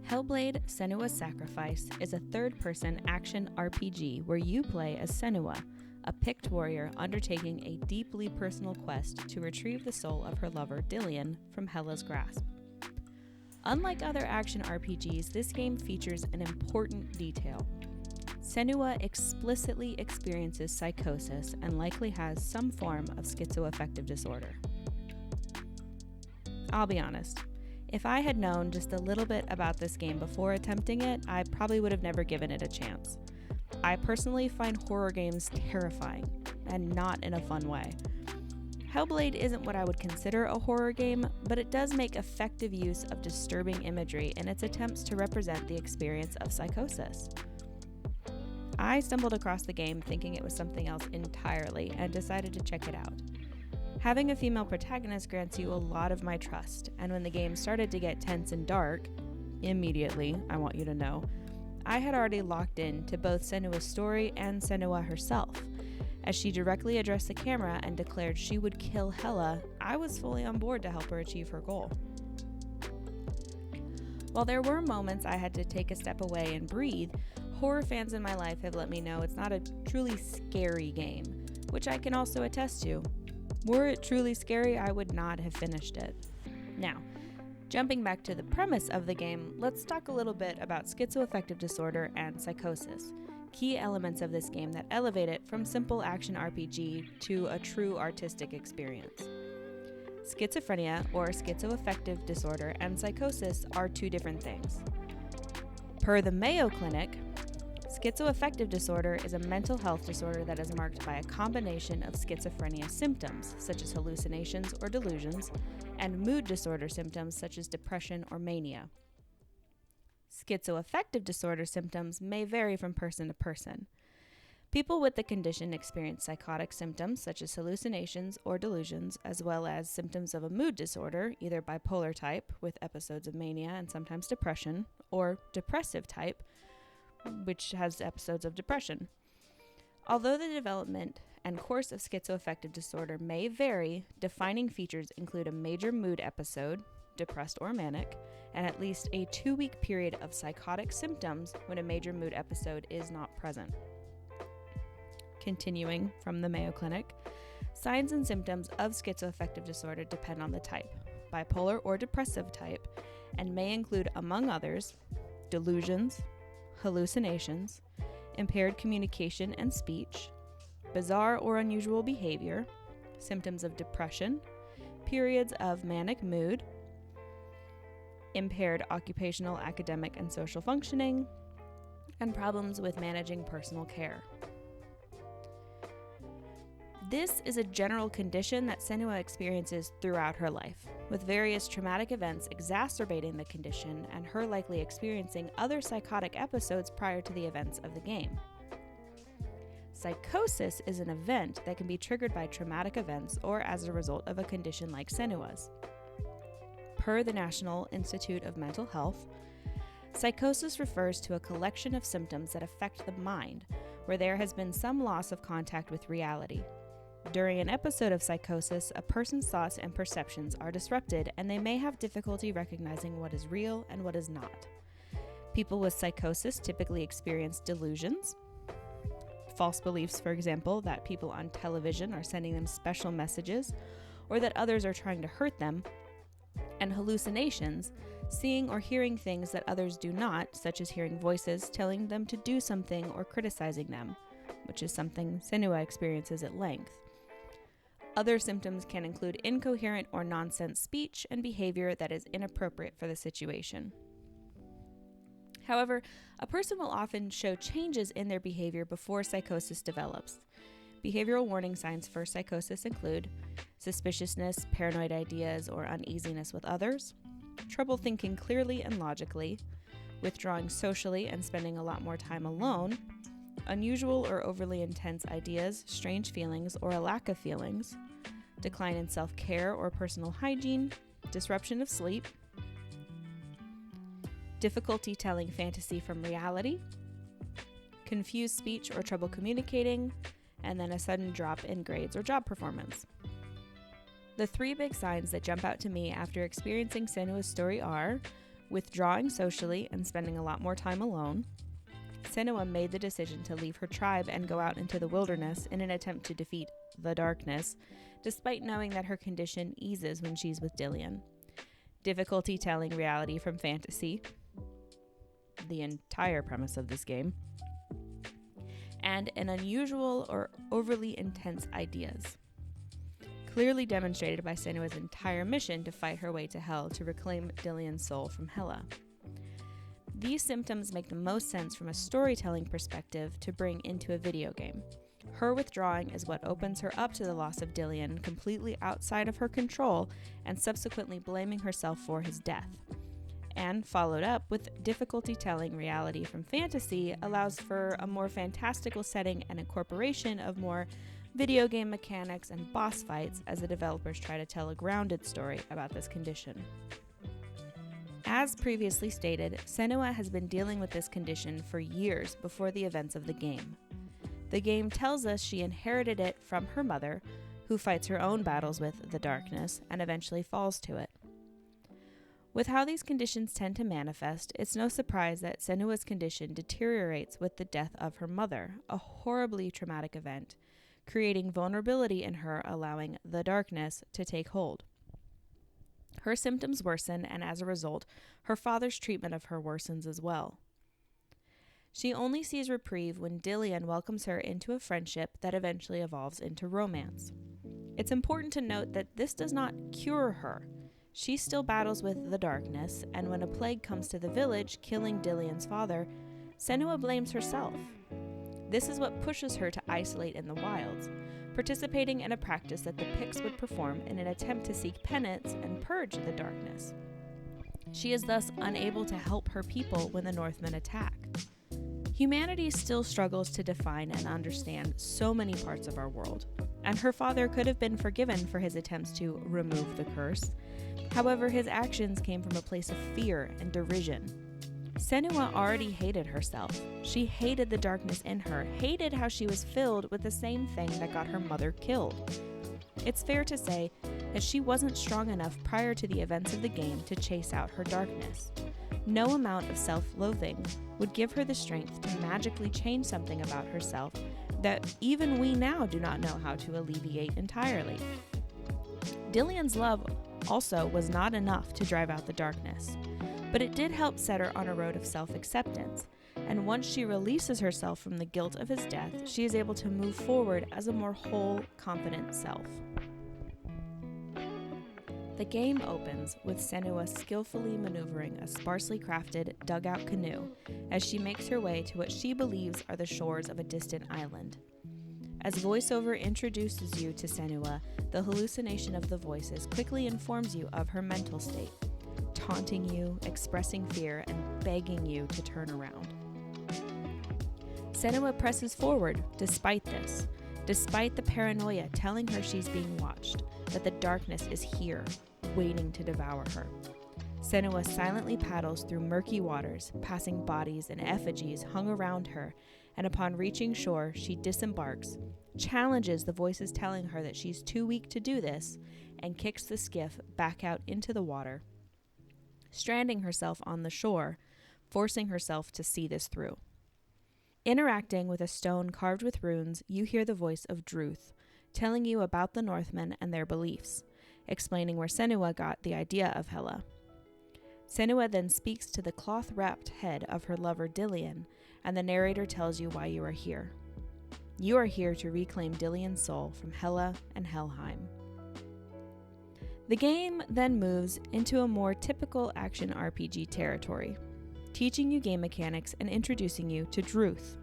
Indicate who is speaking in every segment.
Speaker 1: Hellblade Senua's Sacrifice is a third-person action RPG where you play as Senua, a pict warrior undertaking a deeply personal quest to retrieve the soul of her lover Dillion from Hela's grasp. Unlike other action RPGs, this game features an important detail. Senua explicitly experiences psychosis and likely has some form of schizoaffective disorder. I'll be honest, if I had known just a little bit about this game before attempting it, I probably would have never given it a chance. I personally find horror games terrifying, and not in a fun way. Hellblade isn't what I would consider a horror game, but it does make effective use of disturbing imagery in its attempts to represent the experience of psychosis. I stumbled across the game thinking it was something else entirely and decided to check it out. Having a female protagonist grants you a lot of my trust, and when the game started to get tense and dark, immediately, I want you to know, I had already locked in to both Senua's story and Senua herself. As she directly addressed the camera and declared she would kill Hela, I was fully on board to help her achieve her goal. While there were moments I had to take a step away and breathe, horror fans in my life have let me know it's not a truly scary game, which I can also attest to. Were it truly scary, I would not have finished it. Now, jumping back to the premise of the game, let's talk a little bit about schizoaffective disorder and psychosis, key elements of this game that elevate it from simple action RPG to a true artistic experience. Schizophrenia, or schizoaffective disorder, and psychosis are two different things. Per the Mayo Clinic, schizoaffective disorder is a mental health disorder that is marked by a combination of schizophrenia symptoms, such as hallucinations or delusions, and mood disorder symptoms, such as depression or mania. Schizoaffective disorder symptoms may vary from person to person. People with the condition experience psychotic symptoms, such as hallucinations or delusions, as well as symptoms of a mood disorder, either bipolar type, with episodes of mania and sometimes depression, or depressive type, which has episodes of depression. Although the development and course of schizoaffective disorder may vary, defining features include a major mood episode, depressed or manic, and at least a 2-week period of psychotic symptoms when a major mood episode is not present. Continuing from the Mayo Clinic, signs and symptoms of schizoaffective disorder depend on the type, bipolar or depressive type, and may include, among others, delusions, hallucinations, impaired communication and speech, bizarre or unusual behavior, symptoms of depression, periods of manic mood, impaired occupational, academic, and social functioning, and problems with managing personal care. This is a general condition that Senua experiences throughout her life, with various traumatic events exacerbating the condition and her likely experiencing other psychotic episodes prior to the events of the game. Psychosis is an event that can be triggered by traumatic events or as a result of a condition like Senua's. Per the National Institute of Mental Health, psychosis refers to a collection of symptoms that affect the mind, where there has been some loss of contact with reality. During an episode of psychosis, a person's thoughts and perceptions are disrupted, and they may have difficulty recognizing what is real and what is not. People with psychosis typically experience delusions, false beliefs, for example, that people on television are sending them special messages, or that others are trying to hurt them, and hallucinations, seeing or hearing things that others do not, such as hearing voices telling them to do something or criticizing them, which is something Senua experiences at length. Other symptoms can include incoherent or nonsense speech and behavior that is inappropriate for the situation. However, a person will often show changes in their behavior before psychosis develops. Behavioral warning signs for psychosis include suspiciousness, paranoid ideas, or uneasiness with others, trouble thinking clearly and logically, withdrawing socially and spending a lot more time alone, unusual or overly intense ideas, strange feelings, or a lack of feelings, decline in self-care or personal hygiene, disruption of sleep, difficulty telling fantasy from reality, confused speech or trouble communicating, and then a sudden drop in grades or job performance. The 3 big signs that jump out to me after experiencing Senua's story are Withdrawing socially and spending a lot more time alone, Senua made the decision to leave her tribe and go out into the wilderness in an attempt to defeat the darkness, despite knowing that her condition eases when she's with Dillion. Difficulty telling reality from fantasy, the entire premise of this game, and an unusual or overly intense ideas, clearly demonstrated by Senua's entire mission to fight her way to Hell to reclaim Dillion's soul from Hela. These symptoms make the most sense from a storytelling perspective to bring into a video game. Her withdrawing is what opens her up to the loss of Dillion, completely outside of her control, and subsequently blaming herself for his death. And followed up with difficulty telling reality from fantasy allows for a more fantastical setting and incorporation of more video game mechanics and boss fights as the developers try to tell a grounded story about this condition. As previously stated, Senua has been dealing with this condition for years before the events of the game. The game tells us she inherited it from her mother, who fights her own battles with the darkness and eventually falls to it. With how these conditions tend to manifest, it's no surprise that Senua's condition deteriorates with the death of her mother, a horribly traumatic event, creating vulnerability in her, allowing the darkness to take hold. Her symptoms worsen, and as a result, her father's treatment of her worsens as well. She only sees reprieve when Dillion welcomes her into a friendship that eventually evolves into romance. It's important to note that this does not cure her. She still battles with the darkness, and when a plague comes to the village, killing Dillion's father, Senua blames herself. This is what pushes her to isolate in the wilds, participating in a practice that the Picts would perform in an attempt to seek penance and purge the darkness. She is thus unable to help her people when the Northmen attack. Humanity still struggles to define and understand so many parts of our world, and her father could have been forgiven for his attempts to remove the curse. However, his actions came from a place of fear and derision. Senua already hated herself. She hated the darkness in her, hated how she was filled with the same thing that got her mother killed. It's fair to say that she wasn't strong enough prior to the events of the game to chase out her darkness. No amount of self-loathing would give her the strength to magically change something about herself that even we now do not know how to alleviate entirely. Dillion's love also was not enough to drive out the darkness, but it did help set her on a road of self-acceptance, and once she releases herself from the guilt of his death, she is able to move forward as a more whole, confident self. The game opens with Senua skillfully maneuvering a sparsely crafted, dugout canoe as she makes her way to what she believes are the shores of a distant island. As voiceover introduces you to Senua, the hallucination of the voices quickly informs you of her mental state, taunting you, expressing fear, and begging you to turn around. Senua presses forward despite this, despite the paranoia telling her she's being watched, that the darkness is here, waiting to devour her. Senua silently paddles through murky waters, passing bodies and effigies hung around her, and upon reaching shore, she disembarks, challenges the voices telling her that she's too weak to do this, and kicks the skiff back out into the water, stranding herself on the shore, forcing herself to see this through. Interacting with a stone carved with runes, you hear the voice of Druth, telling you about the Northmen and their beliefs, explaining where Senua got the idea of Hela. Senua then speaks to the cloth-wrapped head of her lover Dillion, and the narrator tells you why you are here. You are here to reclaim Dillion's soul from Hela and Helheim. The game then moves into a more typical action RPG territory, teaching you game mechanics and introducing you to Druth,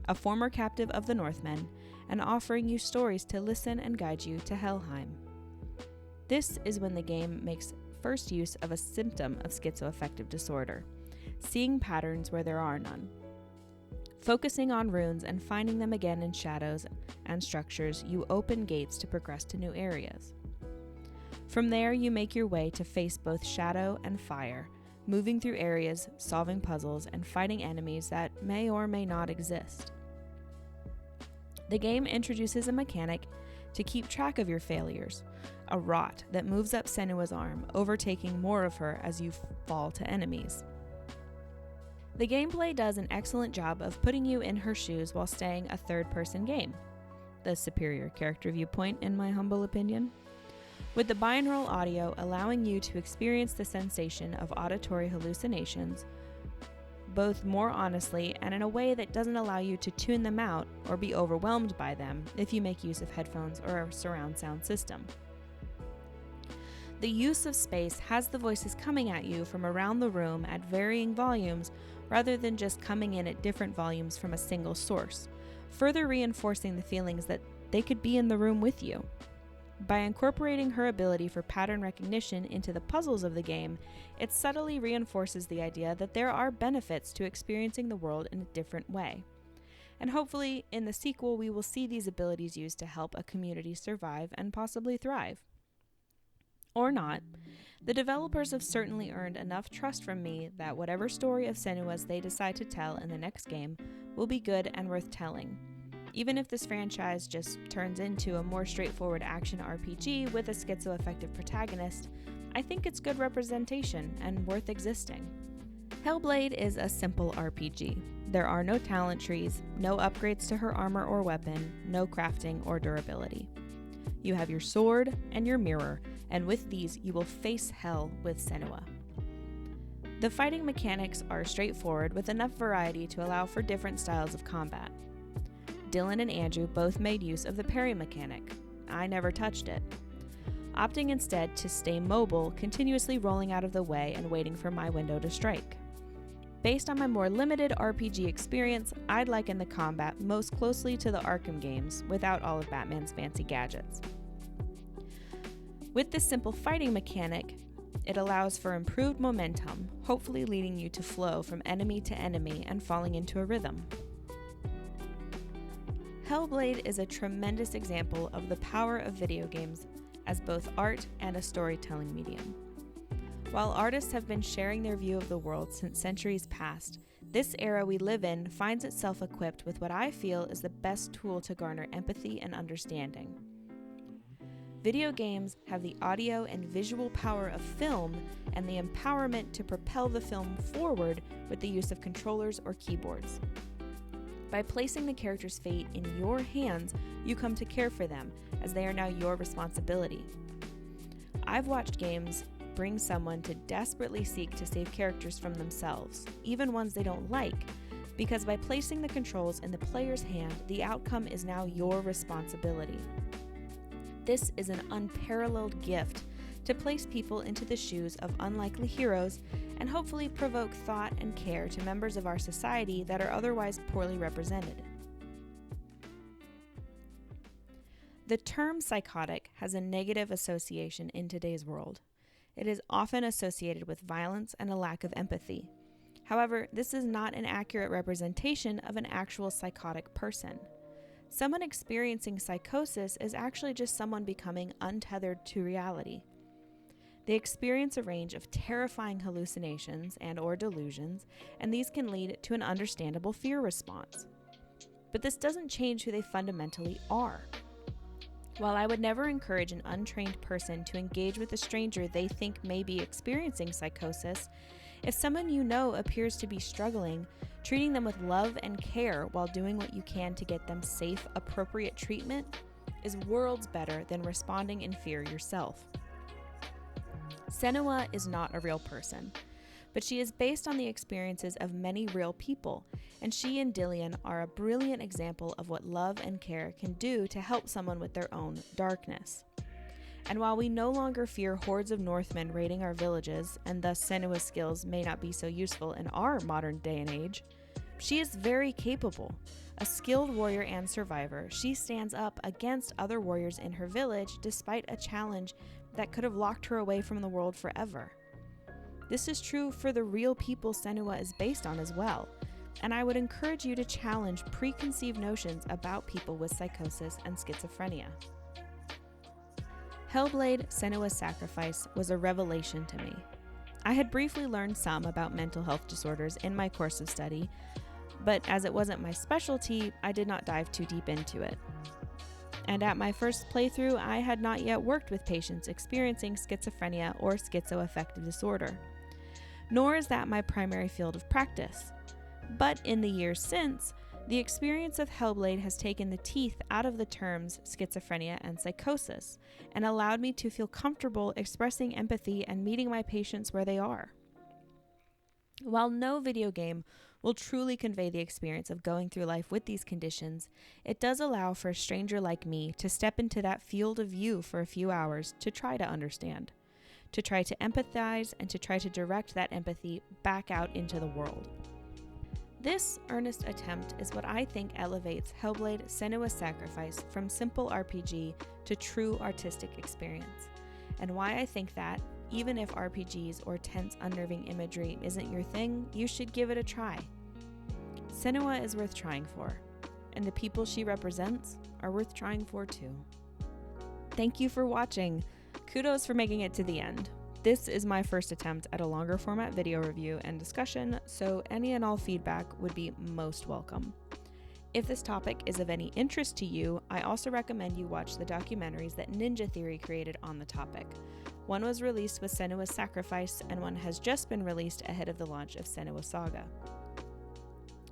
Speaker 1: a former captive of the Northmen, and offering you stories to listen and guide you to Helheim. This is when the game makes first use of a symptom of schizoaffective disorder, seeing patterns where there are none. Focusing on runes and finding them again in shadows and structures, you open gates to progress to new areas. From there, you make your way to face both shadow and fire, moving through areas, solving puzzles, and fighting enemies that may or may not exist. The game introduces a mechanic to keep track of your failures, a rot that moves up Senua's arm, overtaking more of her as you fall to enemies. The gameplay does an excellent job of putting you in her shoes while staying a third-person game. The superior character viewpoint, in my humble opinion. With the binaural audio allowing you to experience the sensation of auditory hallucinations, both more honestly and in a way that doesn't allow you to tune them out or be overwhelmed by them if you make use of headphones or a surround sound system. The use of space has the voices coming at you from around the room at varying volumes rather than just coming in at different volumes from a single source, further reinforcing the feelings that they could be in the room with you. By incorporating her ability for pattern recognition into the puzzles of the game, it subtly reinforces the idea that there are benefits to experiencing the world in a different way. And hopefully, in the sequel, we will see these abilities used to help a community survive and possibly thrive. Or not, the developers have certainly earned enough trust from me that whatever story of Senua's they decide to tell in the next game will be good and worth telling. Even if this franchise just turns into a more straightforward action RPG with a schizoaffective protagonist, I think it's good representation and worth existing. Hellblade is a simple RPG. There are no talent trees, no upgrades to her armor or weapon, no crafting or durability. You have your sword and your mirror, and with these you will face hell with Senua. The fighting mechanics are straightforward with enough variety to allow for different styles of combat. Dillion and Andrew both made use of the parry mechanic. I never touched it, opting instead to stay mobile, continuously rolling out of the way and waiting for my window to strike. Based on my more limited RPG experience, I'd liken the combat most closely to the Arkham games, without all of Batman's fancy gadgets. With this simple fighting mechanic, it allows for improved momentum, hopefully leading you to flow from enemy to enemy and falling into a rhythm. Hellblade is a tremendous example of the power of video games as both art and a storytelling medium. While artists have been sharing their view of the world since centuries past, this era we live in finds itself equipped with what I feel is the best tool to garner empathy and understanding. Video games have the audio and visual power of film and the empowerment to propel the film forward with the use of controllers or keyboards. By placing the character's fate in your hands, you come to care for them, as they are now your responsibility. I've watched games bring someone to desperately seek to save characters from themselves, even ones they don't like, because by placing the controls in the player's hand, the outcome is now your responsibility. This is an unparalleled gift to place people into the shoes of unlikely heroes and hopefully provoke thought and care to members of our society that are otherwise poorly represented. The term psychotic has a negative association in today's world. It is often associated with violence and a lack of empathy. However, this is not an accurate representation of an actual psychotic person. Someone experiencing psychosis is actually just someone becoming untethered to reality. They experience a range of terrifying hallucinations and/or delusions, and these can lead to an understandable fear response. But this doesn't change who they fundamentally are. While I would never encourage an untrained person to engage with a stranger they think may be experiencing psychosis, if someone you know appears to be struggling, treating them with love and care while doing what you can to get them safe, appropriate treatment is worlds better than responding in fear yourself. Senua is not a real person, but she is based on the experiences of many real people, and she and Dillion are a brilliant example of what love and care can do to help someone with their own darkness. And while we no longer fear hordes of Northmen raiding our villages, and thus Senua's skills may not be so useful in our modern day and age, she is very capable. A skilled warrior and survivor, she stands up against other warriors in her village despite a challenge that could have locked her away from the world forever. This is true for the real people Senua is based on as well, and I would encourage you to challenge preconceived notions about people with psychosis and schizophrenia. Hellblade Senua's Sacrifice was a revelation to me. I had briefly learned some about mental health disorders in my course of study, but as it wasn't my specialty, I did not dive too deep into it. and at my first playthrough, I had not yet worked with patients experiencing schizophrenia or schizoaffective disorder. Nor is that my primary field of practice. But in the years since, the experience of Hellblade has taken the teeth out of the terms schizophrenia and psychosis and allowed me to feel comfortable expressing empathy and meeting my patients where they are. While no video game will truly convey the experience of going through life with these conditions, it does allow for a stranger like me to step into that field of view for a few hours to try to understand, to try to empathize, and to try to direct that empathy back out into the world. This earnest attempt is what I think elevates Hellblade Senua's Sacrifice from simple RPG to true artistic experience, and why I think that, even if RPGs or tense, unnerving imagery isn't your thing, you should give it a try. Senua is worth trying for, and the people she represents are worth trying for too. Thank you for watching. Kudos for making it to the end. This is my first attempt at a longer format video review and discussion, so any and all feedback would be most welcome. If this topic is of any interest to you, I also recommend you watch the documentaries that Ninja Theory created on the topic. One was released with Senua's Sacrifice, and one has just been released ahead of the launch of Senua Saga.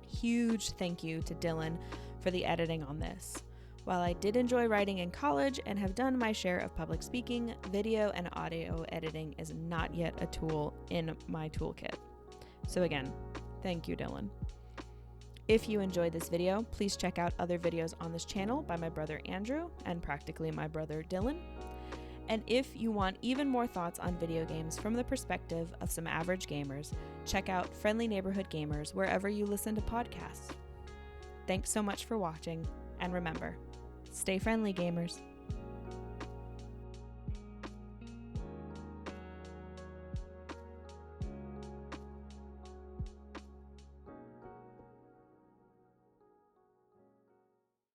Speaker 1: Huge thank you to Dillion for the editing on this. While I did enjoy writing in college and have done my share of public speaking, video and audio editing is not yet a tool in my toolkit. So again, thank you, Dillion. If you enjoyed this video, please check out other videos on this channel by my brother Andrew and practically my brother Dillion. And if you want even more thoughts on video games from the perspective of some average gamers, check out Friendly Neighborhood Gamers wherever you listen to podcasts. Thanks so much for watching, and remember, stay friendly, gamers.